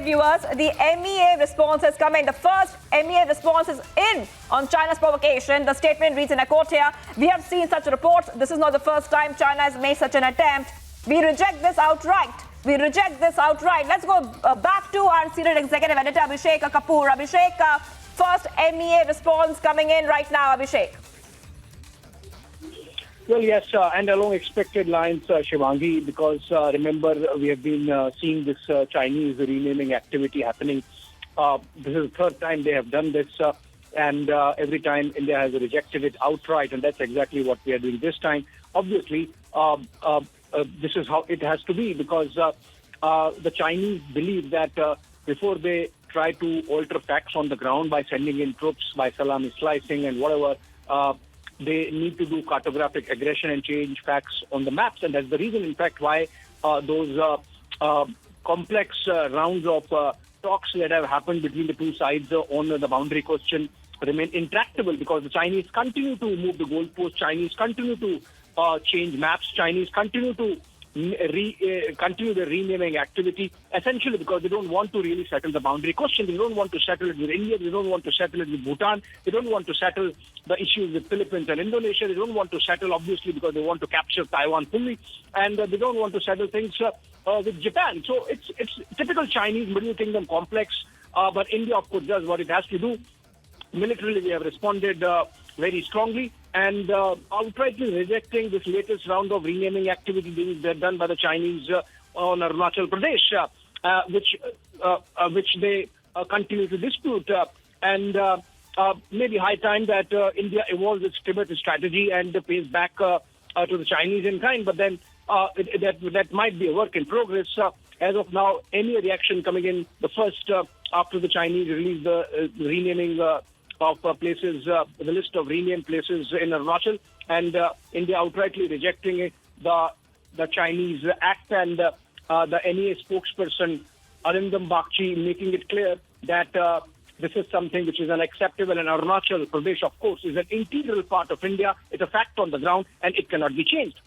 viewers, the MEA response has come in. The first MEA response is in on China's provocation. The statement reads in a quote here: "We have seen such reports. This is not the first time China has made such an attempt. We reject this outright. We reject this outright." Let's go back to our senior executive editor, Abhishek Kapoor. Abhishek, first MEA response coming in right now, Abhishek. Well, yes, and along expected lines, Shivangi, because remember, we have been seeing this Chinese renaming activity happening. This is the third time they have done this, and every time India has rejected it outright, and that's exactly what we are doing this time. Obviously, this is how it has to be, because the Chinese believe that before they try to alter facts on the ground by sending in troops, by salami slicing and whatever, they need to do cartographic aggression and change facts on the maps. And that's the reason, in fact, why those complex rounds of talks that have happened between the two sides on the boundary question remain intractable, because the Chinese continue to move the goalposts, Chinese continue to change maps, Chinese continue to continue the renaming activity, essentially because they don't want to really settle the boundary question. They don't want to settle it with India. They don't want to settle it with Bhutan. They don't want to settle the issues with Philippines and Indonesia. They don't want to settle, obviously, because they want to capture Taiwan fully. And they don't want to settle things with Japan. So it's typical Chinese Middle Kingdom complex. But India, of course, does what it has to do. Militarily, we have responded very strongly, and outrightly rejecting this latest round of renaming activity being done by the Chinese on Arunachal Pradesh, which they continue to dispute. And maybe high time that India evolves its Tibetan strategy and pays back to the Chinese in kind. But then that might be a work in progress. As of now, any reaction coming in, the first after the Chinese release the renaming of places, the list of renamed places in Arunachal, and India outrightly rejecting the Chinese act, and the NEA spokesperson Arindam Bakshi making it clear that this is something which is unacceptable, and Arunachal Pradesh, of course, is an integral part of India. It's a fact on the ground, and it cannot be changed.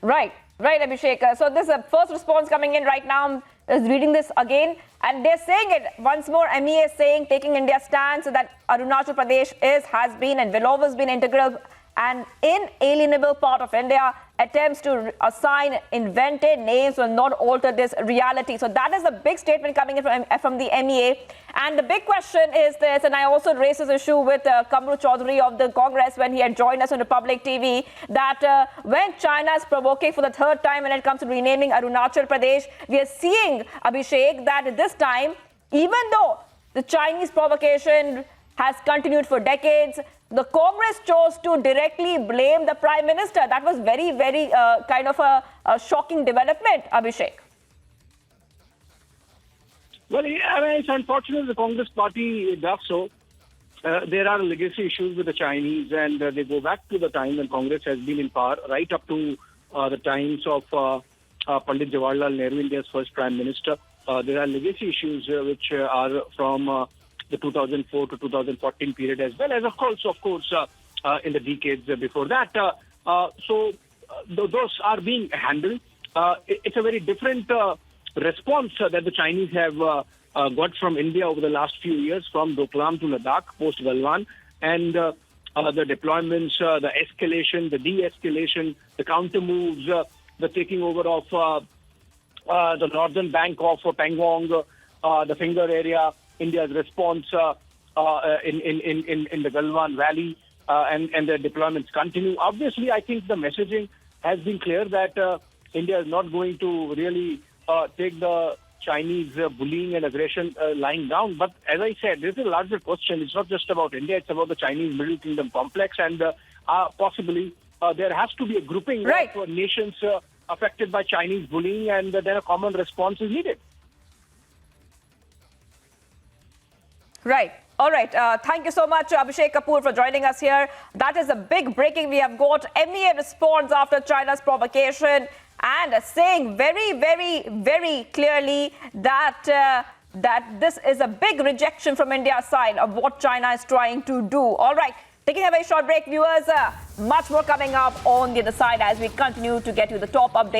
Right, Abhishek. So this first response coming in right now is reading this again, and they're saying it once more. MEA is saying, taking India's stance that Arunachal Pradesh has been and will always be an integral and inalienable part of India. Attempts to assign invented names will not alter this reality. So that is a big statement coming in from the MEA. And the big question is this, and I also raised this issue with Kamru Chaudhary of the Congress when he had joined us on Republic TV, that when China is provoking for the third time when it comes to renaming Arunachal Pradesh, we are seeing, Abhishek, that this time, even though the Chinese provocation has continued for decades, the Congress chose to directly blame the Prime Minister. That was very, very kind of a shocking development, Abhishek. Well, I mean, it's unfortunate the Congress party does so. There are legacy issues with the Chinese, and they go back to the time when Congress has been in power, right up to the times of Pandit Jawaharlal Nehru, India's first Prime Minister. There are legacy issues which are from the 2004 to 2014 period, as well as, of course, in the decades before that. So those are being handled. It's a very different response that the Chinese have got from India over the last few years, from Doklam to Ladakh, post Galwan, and the deployments, the escalation, the de-escalation, the counter moves, the taking over of the northern bank of Pangong, the Finger area, India's response in the Galwan Valley, and the deployments continue. Obviously, I think the messaging has been clear that India is not going to really take the Chinese bullying and aggression lying down. But as I said, this is a larger question. It's not just about India. It's about the Chinese Middle Kingdom complex, and possibly there has to be a grouping of nations affected by Chinese bullying, and then a common response is needed. Right. All right. Thank you so much, Abhishek Kapoor, for joining us here. That is a big breaking we have got. MEA responds after China's provocation and saying very, very, very clearly that this is a big rejection from India's side of what China is trying to do. All right. Taking a very short break, viewers. Much more coming up on the other side as we continue to get you the top updates.